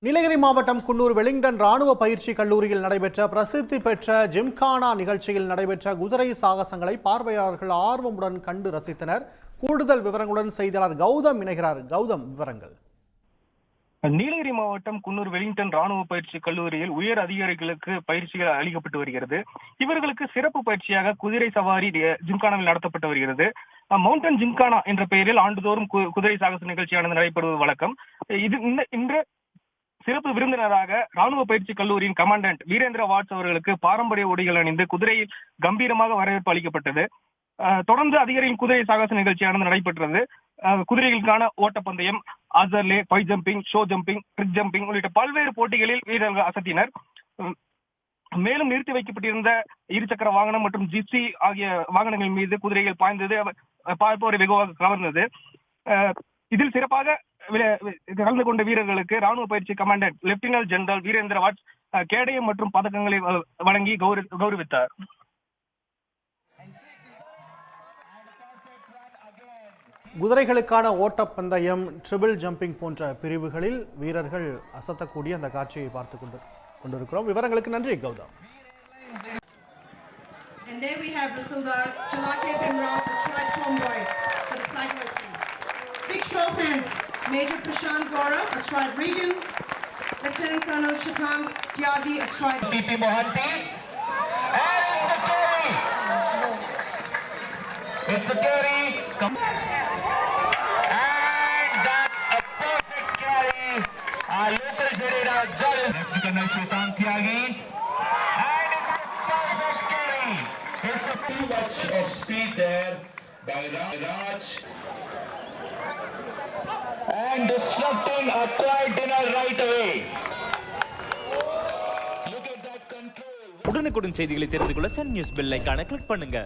நீலகிரி மாவட்டம் குன்னூர் வெலிங்டன் ராணுவ பயிற்சி கல்லூரியில் நடைபெற்ற பிரசித்தி பெற்ற ஜிம்கானா நிகழ்ச்சியில் நடைபெற்ற குதிரை சாகசங்களை பார்வையாளர்கள் ஆர்வமுடன் கண்டு ரசித்தனர். கூடுதல் விவரங்களுடன் செய்தியாளர் கௌதம் இணைகிறார். கௌதம், விவரங்கள். நீலகிரி மாவட்டம் குன்னூர் வெலிங்டன் ராணுவ பயிற்சி கல்லூரியில் உயர் அதிகாரிகளுக்கு பயிற்சிகள் அளிக்கப்பட்டு வருகிறது. இவர்களுக்கு சிறப்பு பயிற்சியாக குதிரை சவாரி ஜிம்கானாவில் நடத்தப்பட்டு வருகிறது. மவுண்டன் ஜிம்கானா என்ற பெயரில் ஆண்டுதோறும் குதிரை சாகச நிகழ்ச்சியானது நடைபெறுவது வழக்கம். இன்று சிறப்பு விருந்தினராக ராணுவ பயிற்சி கல்லூரியின் கமாண்டன்ட் வீரேந்திர வாட்ஸ் அவர்களுக்கு பாரம்பரிய உடைகள் அணிந்து குதிரையில் கம்பீரமாக வரவேற்பு அளிக்கப்பட்டது. தொடர்ந்து அதிகாரியின் குதிரை சாகச நிகழ்ச்சியானது நடைபெற்றது. குதிரைகளுக்கான ஓட்டப்பந்தயம், ஆசர்லே, பை jumping, show jumping, trick jumping உள்ளிட்ட பல்வேறு போட்டிகளில் வீரர்கள் அசத்தினர். மேலும் நிறுத்தி வைக்கப்பட்டிருந்த இருசக்கர வாகனம் மற்றும் ஜிப்சி ஆகிய வாகனங்கள் மீது குதிரைகள் பாய்ந்தது பார்ப்போரை வெகுவாக கவர்ந்தது. இதில் சிறப்பாக கலந்து கொண்ட வீரர்களுக்கு ராணுவ பயிற்சி commandant lieutenant general Virendra Vats கேடயம் மற்றும் பதக்கங்களை வழங்கி கௌரவித்தார். குதிரைகளுக்கான ஓட்டப்பந்தயம், ட்ரிபிள் ஜம்பிங் போன்ற பிரிவுகளில் வீரர்கள் அசத்தக்கூடிய அந்த காட்சியை பார்த்துக் கொண்டிருக்கிறோம். விவரங்களுக்கு நன்றி Gautham. And there we have Rasildar Chalake Bimra, astride convoy for the flag hoisting. Big show of hands, Major Prashant Gaurav, astride Regan, Lieutenant Colonel Shatan Tyagi, astride Titi Mohanty, and it's a carry. It's a carry. And that's a perfect carry. Our local Jarira got it. Lieutenant Colonel Shatan Tyagi. It's a too much of speed there by Raj and disrupting a quiet dinner right away. Look at that control. உடனுக்குடன் செய்திகளை தெரிந்து கொள்ள Sun news bell ஐகானை click பண்ணுங்க.